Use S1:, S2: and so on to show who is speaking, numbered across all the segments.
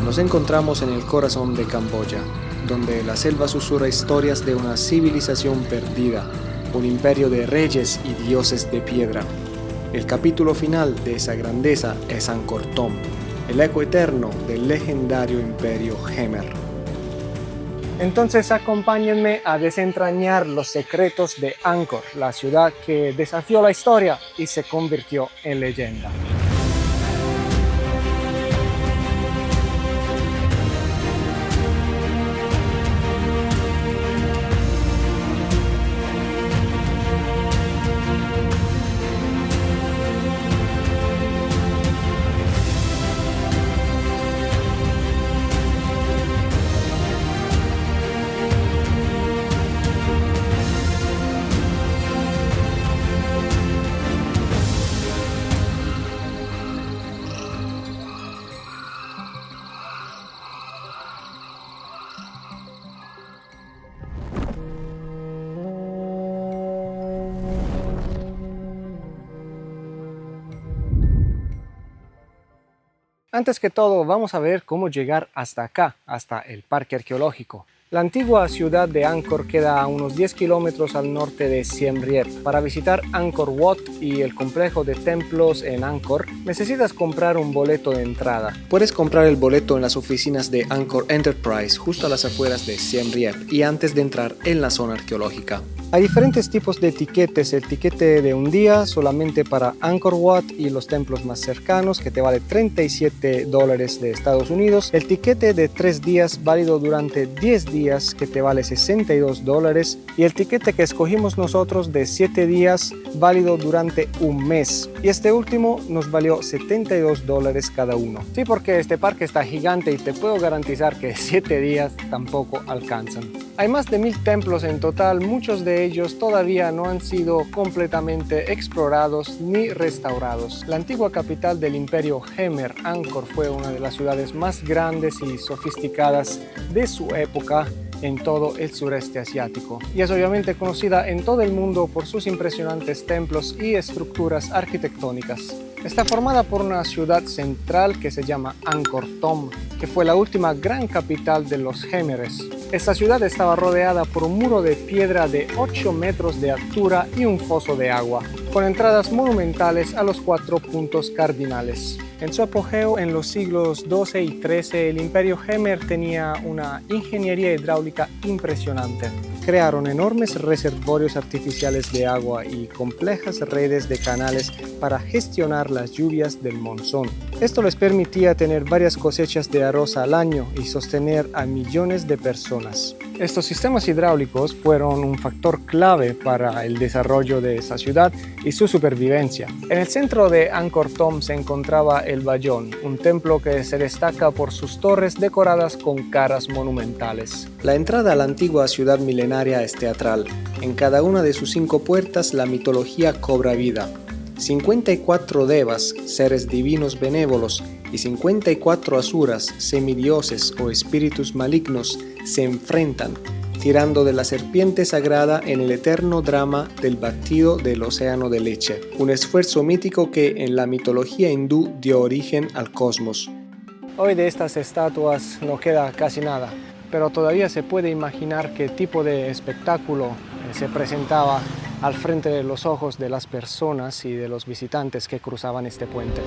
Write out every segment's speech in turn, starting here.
S1: Nos encontramos en el corazón de Camboya, donde la selva susurra historias de una civilización perdida, un imperio de reyes y dioses de piedra. El capítulo final de esa grandeza es Angkor Thom, el eco eterno del legendario imperio Khmer. Entonces acompáñenme a desentrañar los secretos de Angkor, la ciudad que desafió la historia y se convirtió en leyenda. Antes que todo, vamos a ver cómo llegar hasta acá, hasta el parque arqueológico. La antigua ciudad de Angkor queda a unos 10 kilómetros al norte de Siem Reap. Para visitar Angkor Wat y el complejo de templos en Angkor, necesitas comprar un boleto de entrada. Puedes comprar el boleto en las oficinas de Angkor Enterprise, justo a las afueras de Siem Reap y antes de entrar en la zona arqueológica. Hay diferentes tipos de tiquetes. El tiquete de un día solamente para Angkor Wat y los templos más cercanos, que te vale $37 de Estados Unidos. El tiquete de 3 días válido durante 10 días, que te vale $62. Y el tiquete que escogimos nosotros de 7 días válido durante un mes. Y este último nos valió $72 cada uno. Sí, porque este parque está gigante y te puedo garantizar que 7 días tampoco alcanzan. Hay más de 1000 templos en total, muchos de ellos todavía no han sido completamente explorados ni restaurados. La antigua capital del imperio Khmer, Angkor, fue una de las ciudades más grandes y sofisticadas de su época en todo el sureste asiático, y es obviamente conocida en todo el mundo por sus impresionantes templos y estructuras arquitectónicas. Está formada por una ciudad central que se llama Angkor Thom, que fue la última gran capital de los Khmeres. Esta ciudad estaba rodeada por un muro de piedra de 8 metros de altura y un foso de agua, con entradas monumentales a los 4 puntos cardinales. En su apogeo en los siglos XII y XIII, el imperio Khmer tenía una ingeniería hidráulica impresionante. Crearon enormes reservorios artificiales de agua y complejas redes de canales para gestionar las lluvias del monzón. Esto les permitía tener varias cosechas de arroz al año y sostener a millones de personas. Estos sistemas hidráulicos fueron un factor clave para el desarrollo de esa ciudad y su supervivencia. En el centro de Angkor Thom se encontraba el Bayon, un templo que se destaca por sus torres decoradas con caras monumentales. La entrada a la antigua ciudad milenaria es teatral. En cada una de sus 5 puertas la mitología cobra vida. 54 devas, seres divinos benévolos, y 54 asuras, semidioses o espíritus malignos, se enfrentan, tirando de la serpiente sagrada en el eterno drama del batido del océano de leche, un esfuerzo mítico que en la mitología hindú dio origen al cosmos. Hoy de estas estatuas no queda casi nada, pero todavía se puede imaginar qué tipo de espectáculo se presentaba al frente de los ojos de las personas y de los visitantes que cruzaban este puente.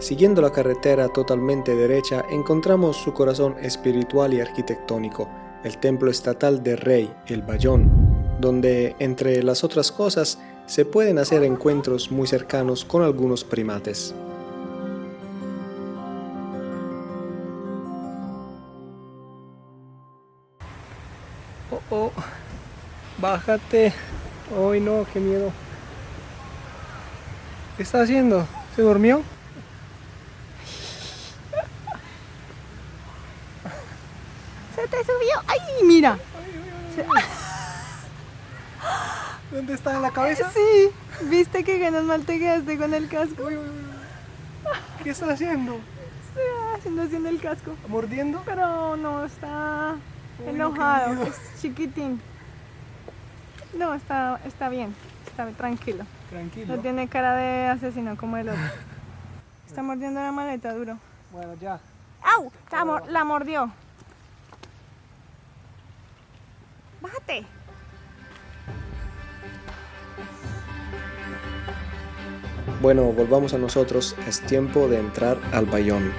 S1: Siguiendo la carretera totalmente derecha, encontramos su corazón espiritual y arquitectónico, el templo estatal del rey, el Bayon, donde, entre las otras cosas, se pueden hacer encuentros muy cercanos con algunos primates. Oh, bájate. Ay, no, qué miedo. ¿Qué está haciendo? ¿Se durmió?
S2: te subió! ¡Ay, mira!
S1: ¿Dónde está en la cabeza?
S2: Sí, viste que menos mal te quedaste con el casco.
S1: ¿Qué está haciendo?
S2: Haciendo así en el casco.
S1: ¿Mordiendo?
S2: Pero no, está
S1: Uy,
S2: enojado,
S1: no, qué miedo.
S2: es chiquitín. No, está bien, está tranquilo.
S1: Tranquilo.
S2: No tiene cara de asesino como el otro. Está mordiendo la maleta duro.
S1: Bueno, ya.
S2: ¡Au! La mordió. Bájate.
S1: Bueno, volvamos a nosotros. Es tiempo de entrar al Bayón.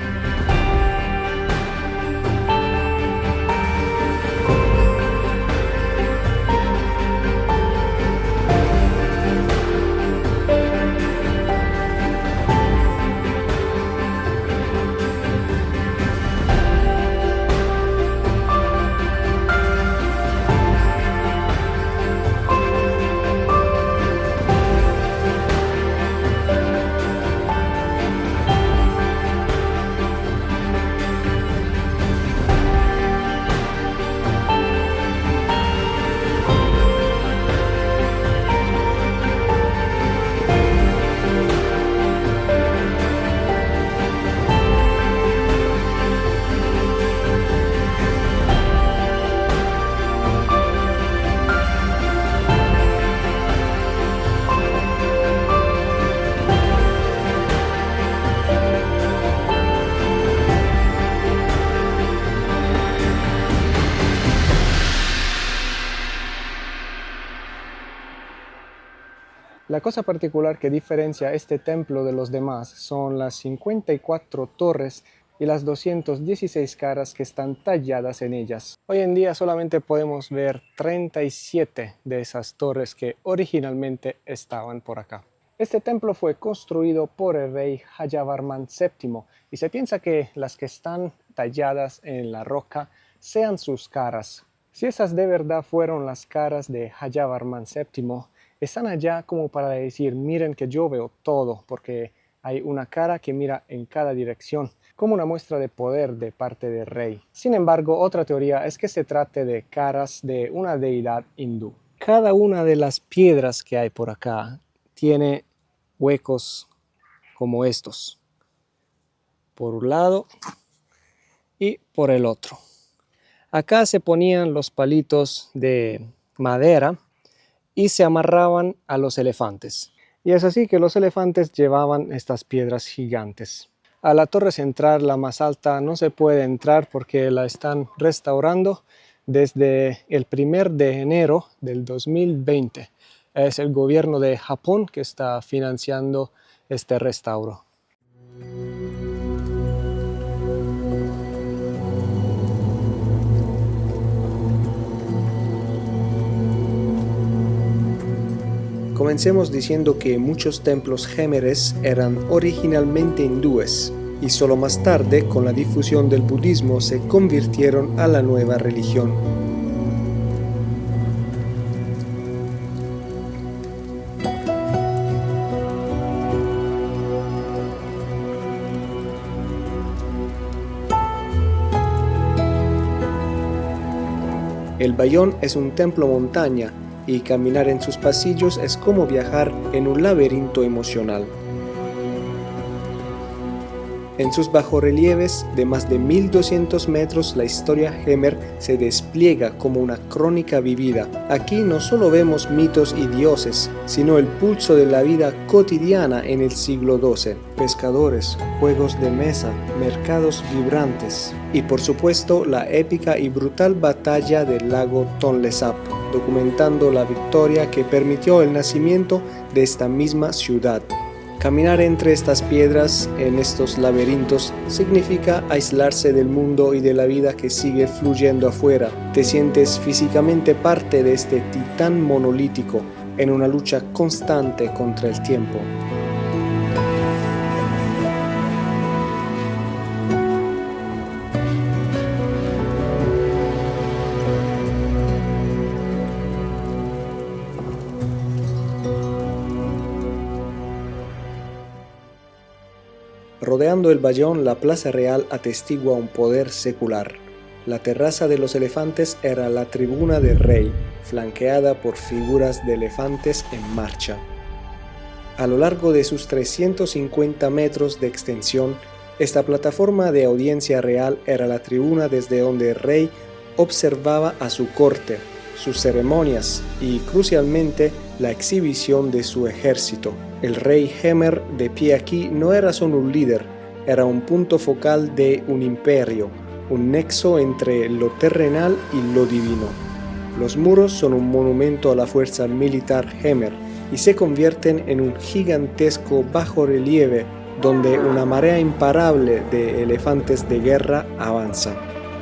S1: La cosa particular que diferencia este templo de los demás son las 54 torres y las 216 caras que están talladas en ellas. Hoy en día solamente podemos ver 37 de esas torres que originalmente estaban por acá. Este templo fue construido por el rey Jayavarman VII y se piensa que las que están talladas en la roca sean sus caras. Si esas de verdad fueron las caras de Jayavarman VII, están allá como para decir, miren que yo veo todo, porque hay una cara que mira en cada dirección, como una muestra de poder de parte del rey. Sin embargo, otra teoría es que se trate de caras de una deidad hindú. Cada una de las piedras que hay por acá tiene huecos como estos, por un lado y por el otro. Acá se ponían los palitos de madera y se amarraban a los elefantes. Y es así que los elefantes llevaban estas piedras gigantes. A la torre central, la más alta, no se puede entrar porque la están restaurando desde el 1 de enero del 2020. Es el gobierno de Japón que está financiando este restauro. Comencemos diciendo que muchos templos gémeres eran originalmente hindúes y solo más tarde, con la difusión del budismo, se convirtieron a la nueva religión. El Bayón es un templo montaña y caminar en sus pasillos es como viajar en un laberinto emocional. En sus bajorrelieves de más de 1200 metros, la historia Hemer se despliega como una crónica vivida. Aquí no solo vemos mitos y dioses, sino el pulso de la vida cotidiana en el siglo XII. Pescadores, juegos de mesa, mercados vibrantes y por supuesto la épica y brutal batalla del lago Tonle Sap, documentando la victoria que permitió el nacimiento de esta misma ciudad. Caminar entre estas piedras, en estos laberintos, significa aislarse del mundo y de la vida que sigue fluyendo afuera. Te sientes físicamente parte de este titán monolítico, en una lucha constante contra el tiempo. Rodeando el Bayón, la Plaza Real atestigua un poder secular. La terraza de los elefantes era la tribuna del rey, flanqueada por figuras de elefantes en marcha. A lo largo de sus 350 metros de extensión, esta plataforma de audiencia real era la tribuna desde donde el rey observaba a su corte, sus ceremonias y, crucialmente, la exhibición de su ejército. El rey Hemer, de pie aquí, no era solo un líder, era un punto focal de un imperio, un nexo entre lo terrenal y lo divino. Los muros son un monumento a la fuerza militar Hemer y se convierten en un gigantesco bajorrelieve donde una marea imparable de elefantes de guerra avanza.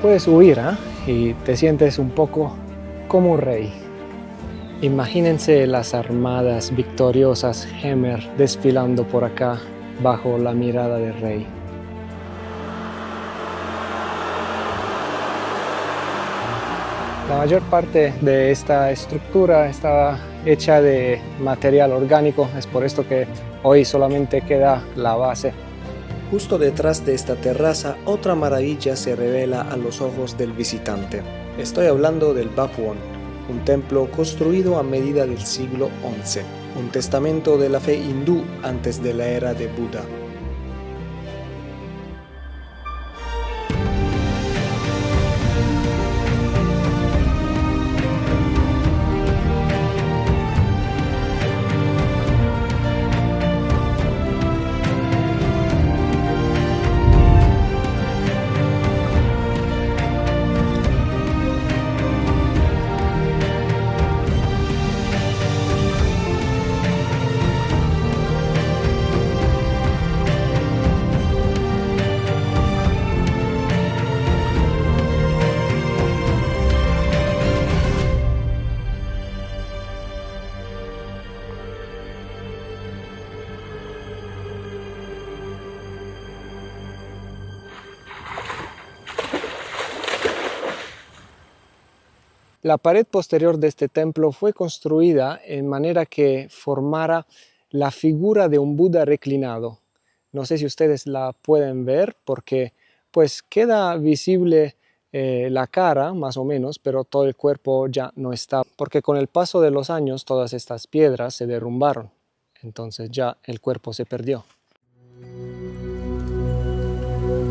S1: Puedes huir, y te sientes un poco como un rey. Imagínense las armadas victoriosas Hemer desfilando por acá bajo la mirada del rey. La mayor parte de esta estructura estaba hecha de material orgánico, es por esto que hoy solamente queda la base. Justo detrás de esta terraza, otra maravilla se revela a los ojos del visitante. Estoy hablando del Baphuon, un templo construido a medida del siglo XI, un testamento de la fe hindú antes de la era de Buda. La pared posterior de este templo fue construida en manera que formara la figura de un Buda reclinado. No sé si ustedes la pueden ver porque pues queda visible la cara más o menos, pero todo el cuerpo ya no está, porque con el paso de los años todas estas piedras se derrumbaron, entonces ya el cuerpo se perdió.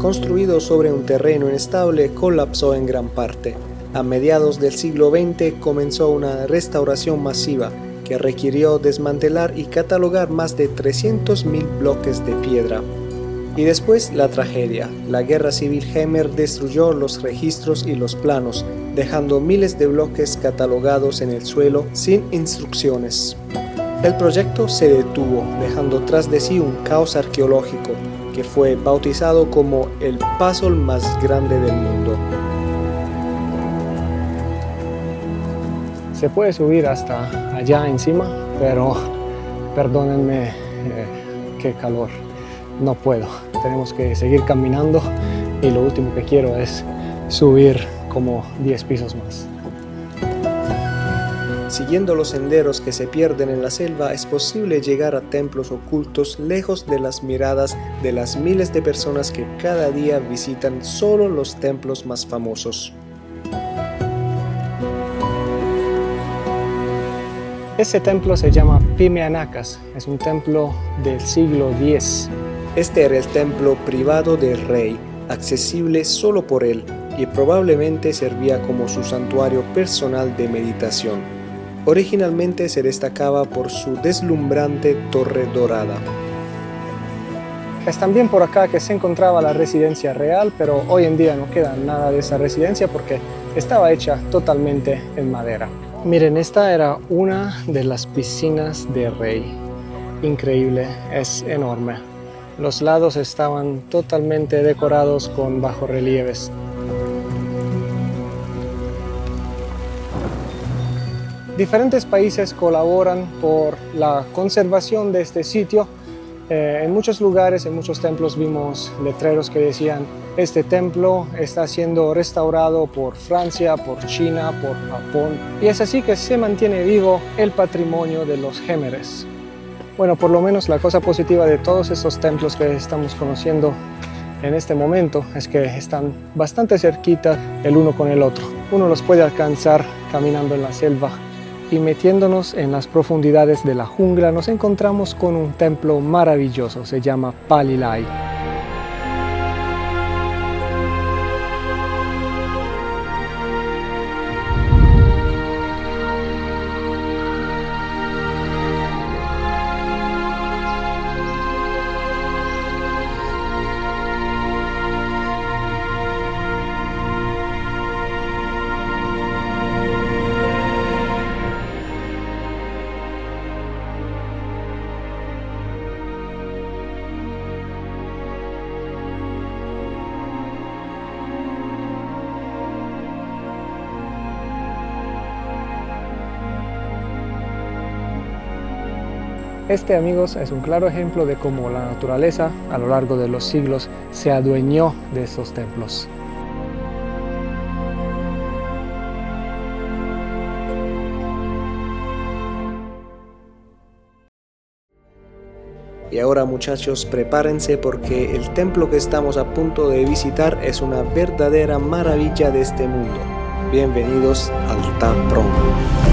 S1: Construido sobre un terreno inestable, colapsó en gran parte. A mediados del siglo XX comenzó una restauración masiva que requirió desmantelar y catalogar más de 300.000 bloques de piedra. Y después la tragedia. La guerra civil Hemer destruyó los registros y los planos, dejando miles de bloques catalogados en el suelo sin instrucciones. El proyecto se detuvo, dejando tras de sí un caos arqueológico que fue bautizado como el puzzle más grande del mundo. Se puede subir hasta allá encima, pero perdónenme, qué calor, no puedo. Tenemos que seguir caminando y lo último que quiero es subir como 10 pisos más. Siguiendo los senderos que se pierden en la selva es posible llegar a templos ocultos lejos de las miradas de las miles de personas que cada día visitan solo los templos más famosos. Este templo se llama Pimeanakas, es un templo del siglo X. Este era el templo privado del rey, accesible solo por él, y probablemente servía como su santuario personal de meditación. Originalmente se destacaba por su deslumbrante torre dorada. Es también por acá que se encontraba la residencia real, pero hoy en día no queda nada de esa residencia porque estaba hecha totalmente en madera. Miren, esta era una de las piscinas del rey. Increíble, es enorme. Los lados estaban totalmente decorados con bajorrelieves. Diferentes países colaboran por la conservación de este sitio. En muchos lugares, en muchos templos vimos letreros que decían: este templo está siendo restaurado por Francia, por China, por Japón. Y es así que se mantiene vivo el patrimonio de los Hemeres. Bueno, por lo menos la cosa positiva de todos estos templos que estamos conociendo en este momento es que están bastante cerquita el uno con el otro. Uno los puede alcanzar caminando en la selva y metiéndonos en las profundidades de la jungla nos encontramos con un templo maravilloso, se llama Palilai. Este, amigos, es un claro ejemplo de cómo la naturaleza a lo largo de los siglos se adueñó de estos templos. Y ahora, muchachos, prepárense porque el templo que estamos a punto de visitar es una verdadera maravilla de este mundo. Bienvenidos al Ta Prohm.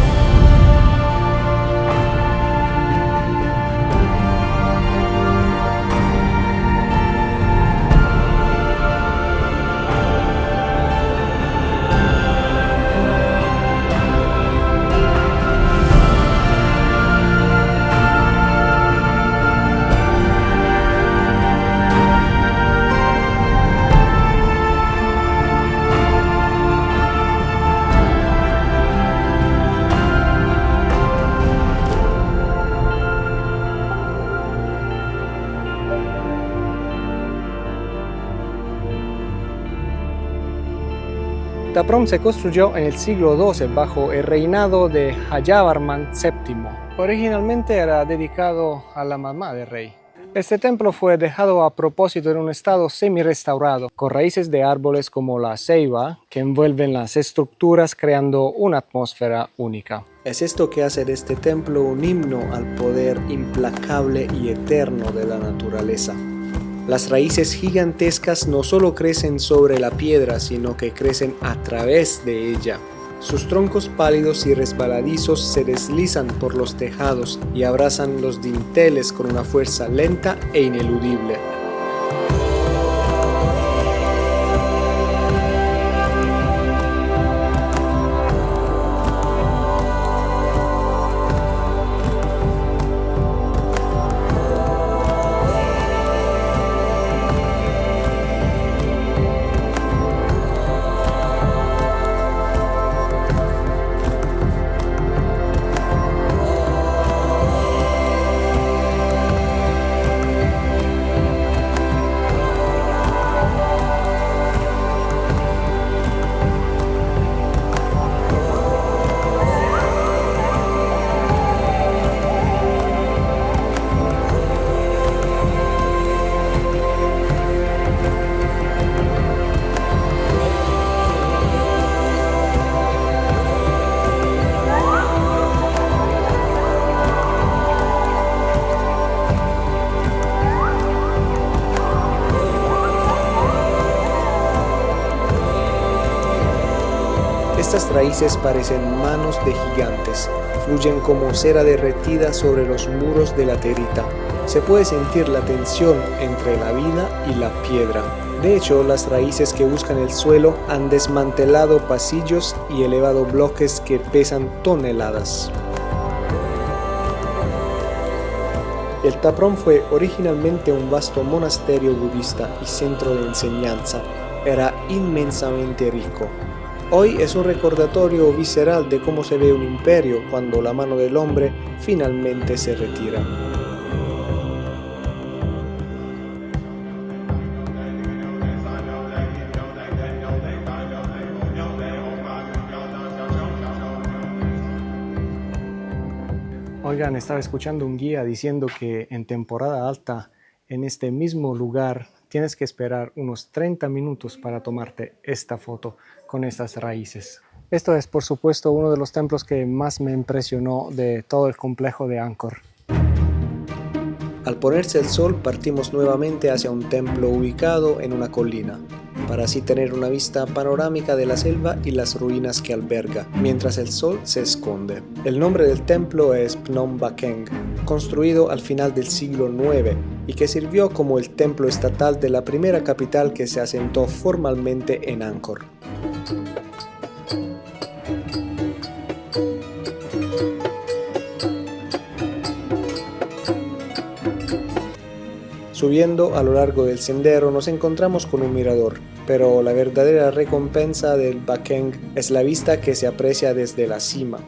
S1: Ta Prohm se construyó en el siglo XII bajo el reinado de Jayavarman VII. Originalmente era dedicado a la mamá del rey. Este templo fue dejado a propósito en un estado semi-restaurado, con raíces de árboles como la ceiba que envuelven las estructuras creando una atmósfera única. Es esto que hace de este templo un himno al poder implacable y eterno de la naturaleza. Las raíces gigantescas no solo crecen sobre la piedra, sino que crecen a través de ella. Sus troncos pálidos y resbaladizos se deslizan por los tejados y abrazan los dinteles con una fuerza lenta e ineludible. Estas raíces parecen manos de gigantes, fluyen como cera derretida sobre los muros de la terita. Se puede sentir la tensión entre la vida y la piedra. De hecho, las raíces que buscan el suelo han desmantelado pasillos y elevado bloques que pesan toneladas. El Ta Prohm fue originalmente un vasto monasterio budista y centro de enseñanza. Era inmensamente rico. Hoy es un recordatorio visceral de cómo se ve un imperio cuando la mano del hombre finalmente se retira. Oigan, estaba escuchando un guía diciendo que en temporada alta, en este mismo lugar, tienes que esperar unos 30 minutos para tomarte esta foto con estas raíces. Esto es, por supuesto, uno de los templos que más me impresionó de todo el complejo de Angkor. A Al ponerse el sol partimos nuevamente hacia un templo ubicado en una colina, para así tener una vista panorámica de la selva y las ruinas que alberga, mientras el sol se esconde. El nombre del templo es Phnom Bakheng, construido al final del siglo IX y que sirvió como el templo estatal de la primera capital que se asentó formalmente en Angkor. Subiendo a lo largo del sendero nos encontramos con un mirador, pero la verdadera recompensa del Bakheng es la vista que se aprecia desde la cima.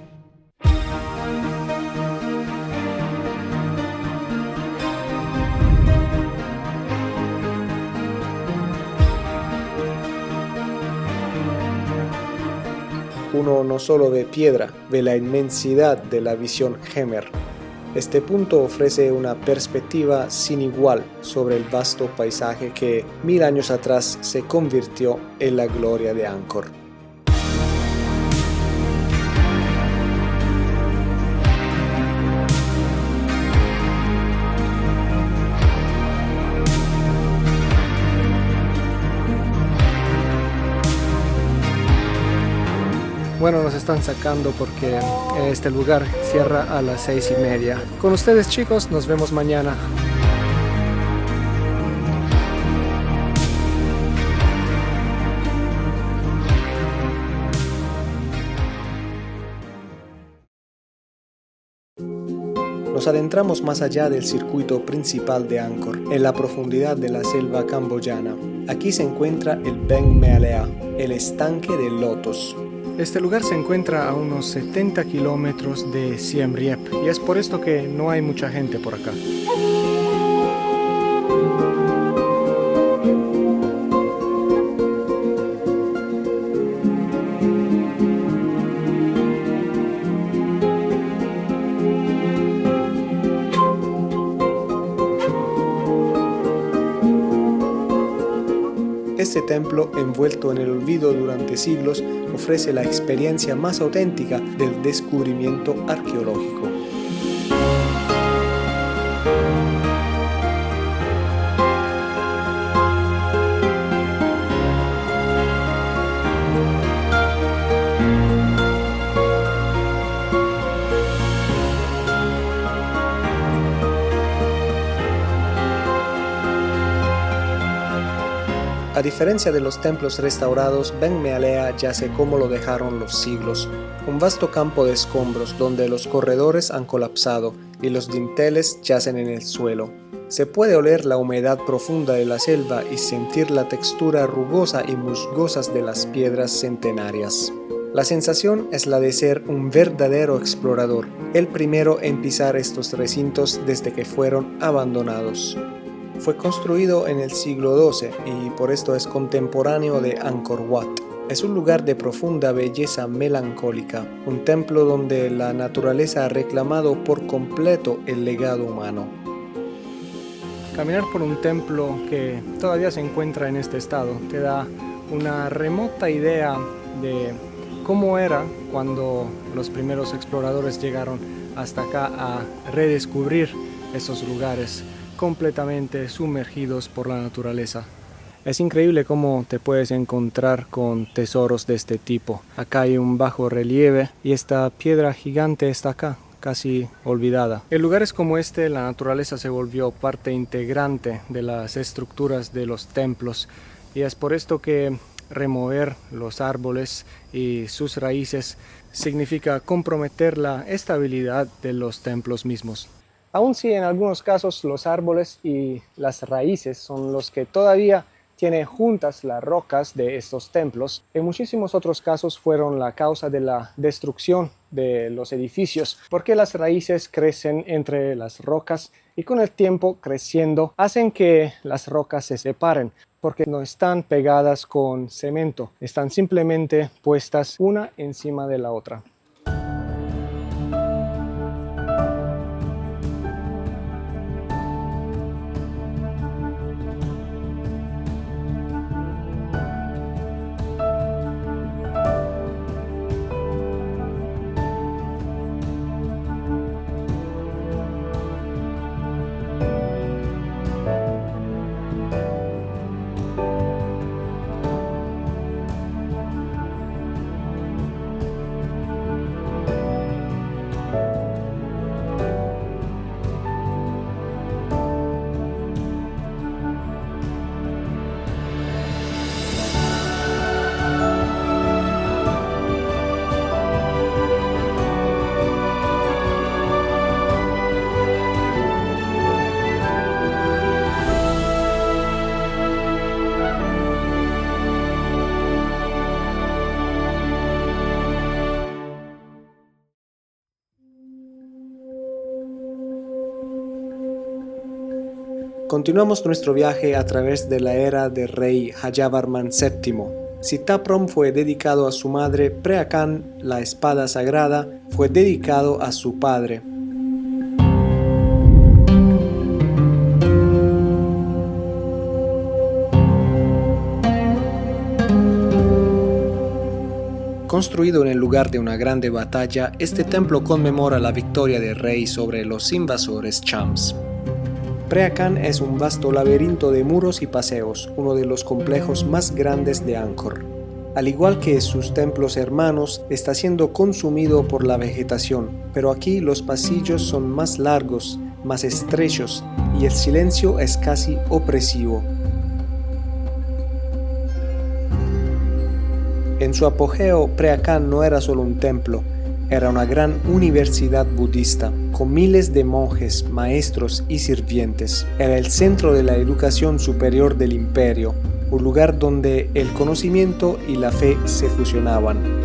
S1: Uno no solo ve piedra, ve la inmensidad de la visión Hemer. Este punto ofrece una perspectiva sin igual sobre el vasto paisaje que 1000 años atrás se convirtió en la gloria de Angkor. Bueno, nos están sacando porque este lugar cierra a las 6:30. Con ustedes, chicos, nos vemos mañana. Nos adentramos más allá del circuito principal de Angkor, en la profundidad de la selva camboyana. Aquí se encuentra el Beng Mealea, el estanque de lotos. Este lugar se encuentra a unos 70 kilómetros de Siem Reap y es por esto que no hay mucha gente por acá. Este templo, envuelto en el olvido durante siglos, ofrece la experiencia más auténtica del descubrimiento arqueológico. A diferencia de los templos restaurados, Beng Mealea yace como lo dejaron los siglos, un vasto campo de escombros donde los corredores han colapsado y los dinteles yacen en el suelo. Se puede oler la humedad profunda de la selva y sentir la textura rugosa y musgosa de las piedras centenarias. La sensación es la de ser un verdadero explorador, el primero en pisar estos recintos desde que fueron abandonados. Fue construido en el siglo XII y por esto es contemporáneo de Angkor Wat. Es un lugar de profunda belleza melancólica, un templo donde la naturaleza ha reclamado por completo el legado humano. Caminar por un templo que todavía se encuentra en este estado te da una remota idea de cómo era cuando los primeros exploradores llegaron hasta acá a redescubrir esos lugares completamente sumergidos por la naturaleza. Es increíble cómo te puedes encontrar con tesoros de este tipo. Acá hay un bajo relieve y esta piedra gigante está acá, casi olvidada. En lugares como este, la naturaleza se volvió parte integrante de las estructuras de los templos y es por esto que remover los árboles y sus raíces significa comprometer la estabilidad de los templos mismos. Aun si en algunos casos los árboles y las raíces son los que todavía tienen juntas las rocas de estos templos, en muchísimos otros casos fueron la causa de la destrucción de los edificios, porque las raíces crecen entre las rocas y con el tiempo creciendo hacen que las rocas se separen, porque no están pegadas con cemento, están simplemente puestas una encima de la otra. Continuamos nuestro viaje a través de la era del rey Jayavarman VII. Sitaprom fue dedicado a su madre, Preakan, la espada sagrada, fue dedicado a su padre. Construido en el lugar de una grande batalla, este templo conmemora la victoria del rey sobre los invasores chams. Preakan es un vasto laberinto de muros y paseos, uno de los complejos más grandes de Angkor. Al igual que sus templos hermanos, está siendo consumido por la vegetación, pero aquí los pasillos son más largos, más estrechos, y el silencio es casi opresivo. En su apogeo, Preakan no era solo un templo, era una gran universidad budista, con miles de monjes, maestros y sirvientes. Era el centro de la educación superior del imperio, un lugar donde el conocimiento y la fe se fusionaban.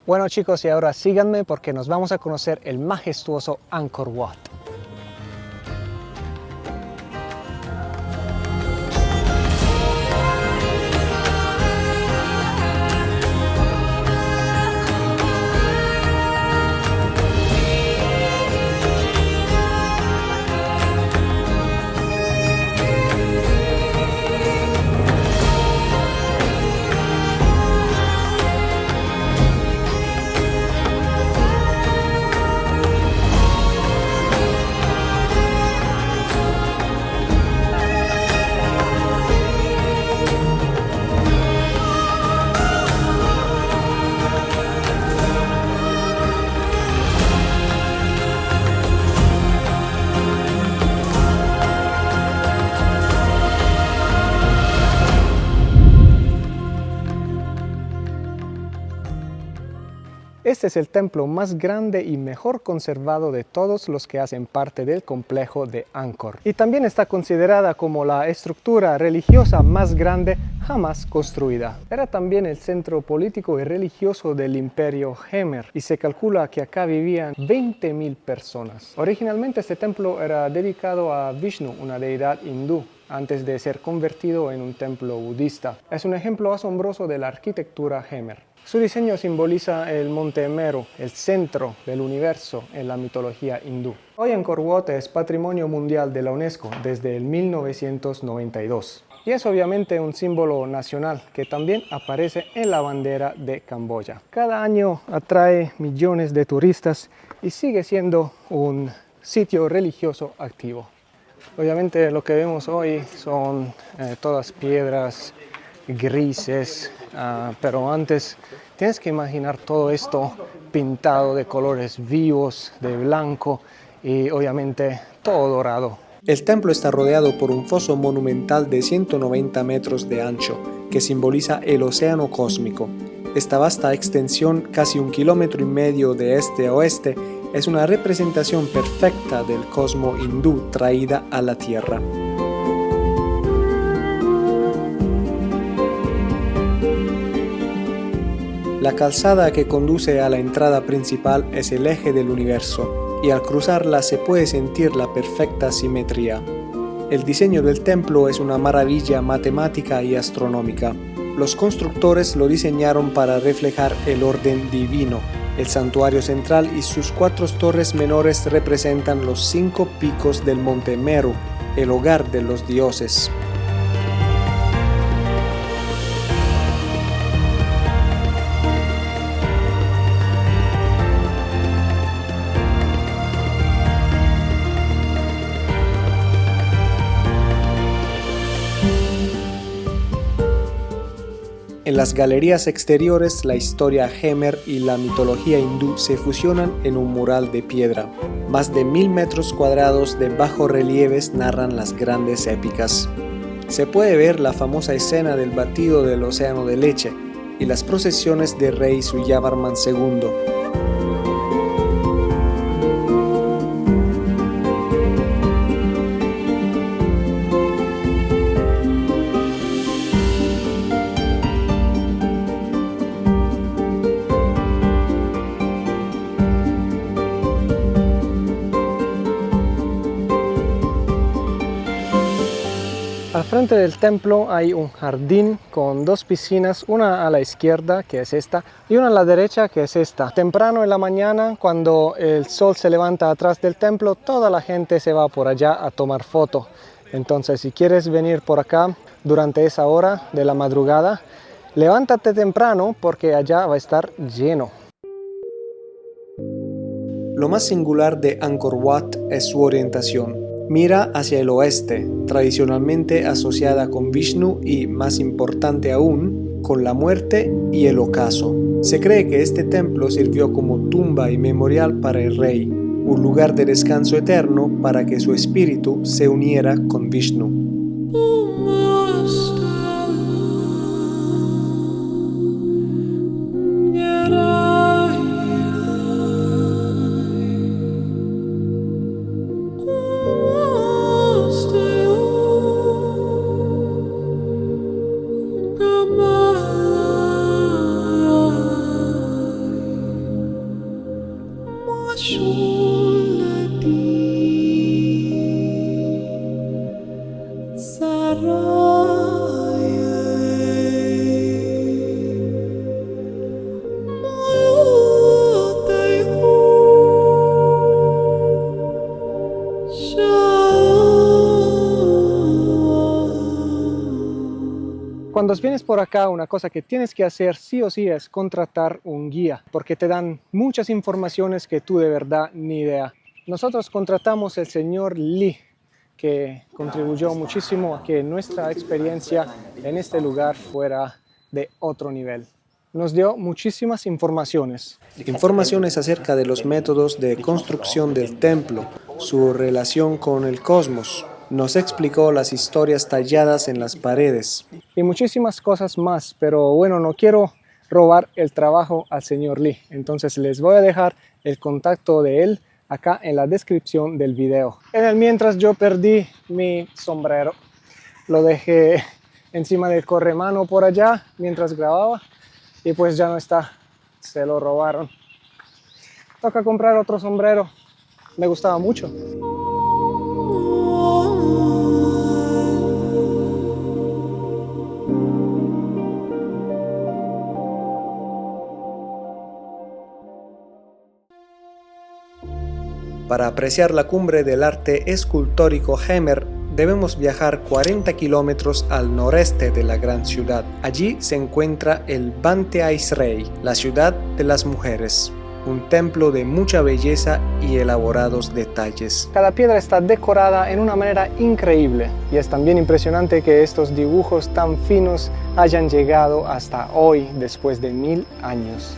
S1: Bueno chicos, y ahora síganme porque nos vamos a conocer el majestuoso Angkor Wat. Este es el templo más grande y mejor conservado de todos los que hacen parte del complejo de Angkor. Y también está considerada como la estructura religiosa más grande jamás construida. Era también el centro político y religioso del imperio Khmer y se calcula que acá vivían 20.000 personas. Originalmente este templo era dedicado a Vishnu, una deidad hindú, antes de ser convertido en un templo budista. Es un ejemplo asombroso de la arquitectura Khmer. Su diseño simboliza el monte Meru, el centro del universo en la mitología hindú. Hoy Angkor Wat es Patrimonio Mundial de la UNESCO desde el 1992. Y es obviamente un símbolo nacional que también aparece en la bandera de Camboya. Cada año atrae millones de turistas y sigue siendo un sitio religioso activo. Obviamente lo que vemos hoy son todas piedras grises, pero antes tienes que imaginar todo esto pintado de colores vivos, de blanco y obviamente todo dorado. El templo está rodeado por un foso monumental de 190 metros de ancho que simboliza el océano cósmico. Esta vasta extensión, casi 1,5 kilómetros de este a oeste, es una representación perfecta del cosmos hindú traída a la tierra. La calzada que conduce a la entrada principal es el eje del universo, y al cruzarla se puede sentir la perfecta simetría. El diseño del templo es una maravilla matemática y astronómica. Los constructores lo diseñaron para reflejar el orden divino. El santuario central y sus 4 torres menores representan los 5 picos del monte Meru, el hogar de los dioses. En las galerías exteriores, la historia Khmer y la mitología hindú se fusionan en un mural de piedra. Más de 1000 metros cuadrados de bajorrelieves narran las grandes épicas. Se puede ver la famosa escena del batido del océano de leche, y las procesiones de rey Suyavarman II. Al frente del templo hay un jardín con dos piscinas, una a la izquierda, que es esta, y una a la derecha, que es esta. Temprano en la mañana, cuando el sol se levanta atrás del templo, toda la gente se va por allá a tomar foto. Entonces, si quieres venir por acá durante esa hora de la madrugada, levántate temprano porque allá va a estar lleno. Lo más singular de Angkor Wat es su orientación. Mira hacia el oeste, tradicionalmente asociada con Vishnu y, más importante aún, con la muerte y el ocaso. Se cree que este templo sirvió como tumba y memorial para el rey, un lugar de descanso eterno para que su espíritu se uniera con Vishnu. Cuando vienes por acá, una cosa que tienes que hacer sí o sí es contratar un guía, porque te dan muchas informaciones que tú de verdad ni idea. Nosotros contratamos al señor Lee, que contribuyó muchísimo a que nuestra experiencia en este lugar fuera de otro nivel. Nos dio muchísimas informaciones. Informaciones acerca de los métodos de construcción del templo, su relación con el cosmos. Nos explicó las historias talladas en las paredes. Y muchísimas cosas más, pero bueno, no quiero robar el trabajo al señor Lee. Entonces les voy a dejar el contacto de él acá en la descripción del video. En el mientras yo perdí mi sombrero. Lo dejé encima del corremano por allá mientras grababa y pues ya no está. Se lo robaron. Toca comprar otro sombrero. Me gustaba mucho. Para apreciar la cumbre del arte escultórico Hemer, debemos viajar 40 kilómetros al noreste de la gran ciudad. Allí se encuentra el Banteay Srey, la ciudad de las mujeres, un templo de mucha belleza y elaborados detalles. Cada piedra está decorada en una manera increíble y es también impresionante que estos dibujos tan finos hayan llegado hasta hoy después de 1000 años.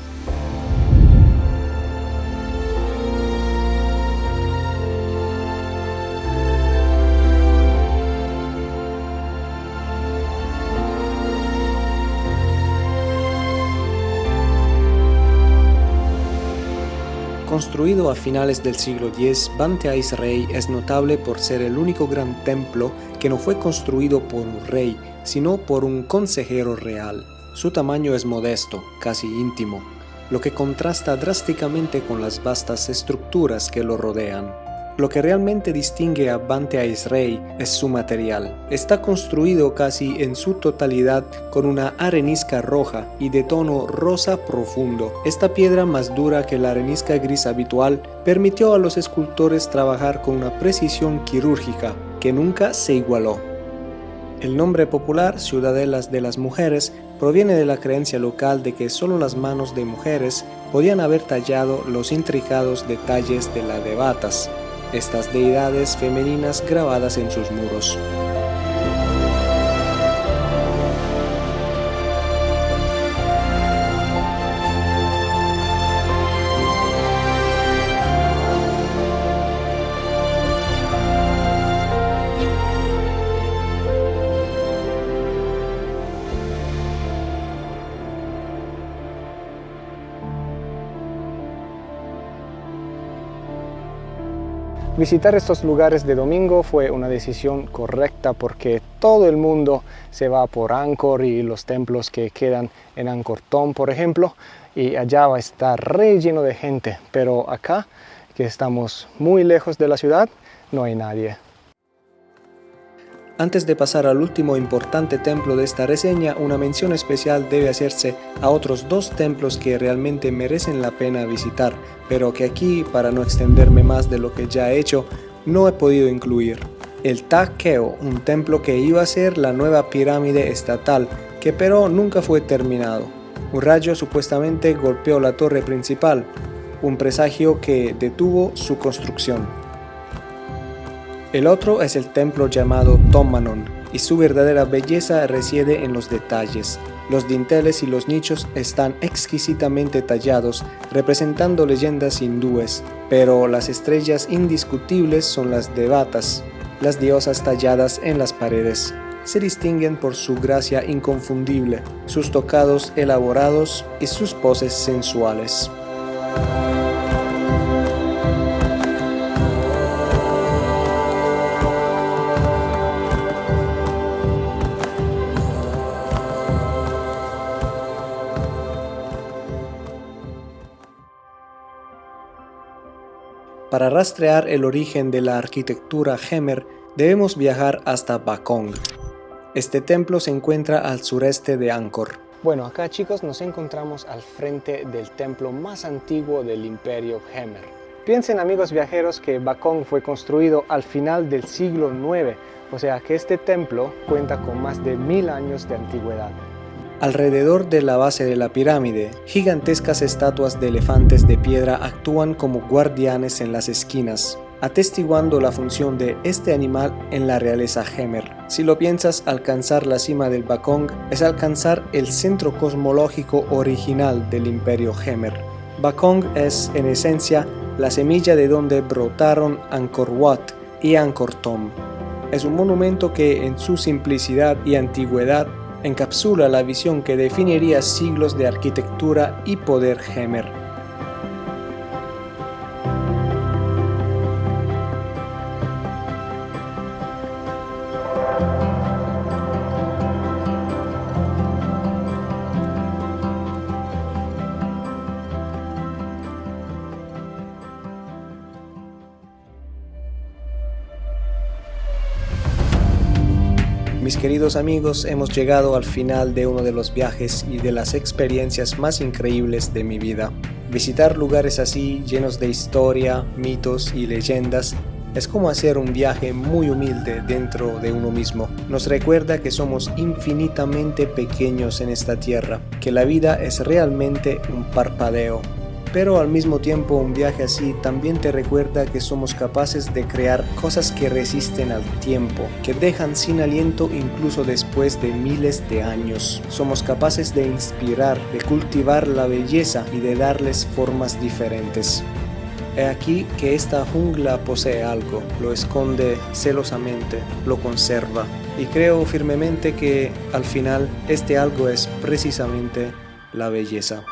S1: Construido a finales del siglo X, Banteay Srey es notable por ser el único gran templo que no fue construido por un rey, sino por un consejero real. Su tamaño es modesto, casi íntimo, lo que contrasta drásticamente con las vastas estructuras que lo rodean. Lo que realmente distingue a Banteay Srey es su material. Está construido casi en su totalidad con una arenisca roja y de tono rosa profundo. Esta piedra, más dura que la arenisca gris habitual, permitió a los escultores trabajar con una precisión quirúrgica que nunca se igualó. El nombre popular, Ciudadelas de las Mujeres, proviene de la creencia local de que solo las manos de mujeres podían haber tallado los intricados detalles de la devatas, estas deidades femeninas grabadas en sus muros. Visitar estos lugares de domingo fue una decisión correcta porque todo el mundo se va por Angkor y los templos que quedan en Angkor Thom, por ejemplo, y allá va a estar re lleno de gente, pero acá, que estamos muy lejos de la ciudad, no hay nadie. Antes de pasar al último importante templo de esta reseña, una mención especial debe hacerse a otros dos templos que realmente merecen la pena visitar, pero que aquí, para no extenderme más de lo que ya he hecho, no he podido incluir. El Ta Keo, un templo que iba a ser la nueva pirámide estatal, que pero nunca fue terminado. Un rayo supuestamente golpeó la torre principal, un presagio que detuvo su construcción. El otro es el templo llamado Tommanon, y su verdadera belleza reside en los detalles. Los dinteles y los nichos están exquisitamente tallados, representando leyendas hindúes, pero las estrellas indiscutibles son las devatas, las diosas talladas en las paredes. Se distinguen por su gracia inconfundible, sus tocados elaborados y sus poses sensuales. Para rastrear el origen de la arquitectura Khmer, debemos viajar hasta Bakong. Este templo se encuentra al sureste de Angkor. Bueno, acá chicos nos encontramos al frente del templo más antiguo del Imperio Khmer. Piensen amigos viajeros que Bakong fue construido al final del siglo IX, o sea que este templo cuenta con más de 1000 años de antigüedad. Alrededor de la base de la pirámide, gigantescas estatuas de elefantes de piedra actúan como guardianes en las esquinas, atestiguando la función de este animal en la realeza Khmer. Si lo piensas, alcanzar la cima del Bakong es alcanzar el centro cosmológico original del Imperio Khmer. Bakong es, en esencia, la semilla de donde brotaron Angkor Wat y Angkor Thom. Es un monumento que, en su simplicidad y antigüedad, encapsula la visión que definiría siglos de arquitectura y poder Khmer. Mis queridos amigos, hemos llegado al final de uno de los viajes y de las experiencias más increíbles de mi vida. Visitar lugares así, llenos de historia, mitos y leyendas, es como hacer un viaje muy humilde dentro de uno mismo. Nos recuerda que somos infinitamente pequeños en esta tierra, que la vida es realmente un parpadeo. Pero al mismo tiempo un viaje así también te recuerda que somos capaces de crear cosas que resisten al tiempo, que dejan sin aliento incluso después de miles de años. Somos capaces de inspirar, de cultivar la belleza y de darles formas diferentes. He aquí que esta jungla posee algo, lo esconde celosamente, lo conserva. Y creo firmemente que al final este algo es precisamente la belleza.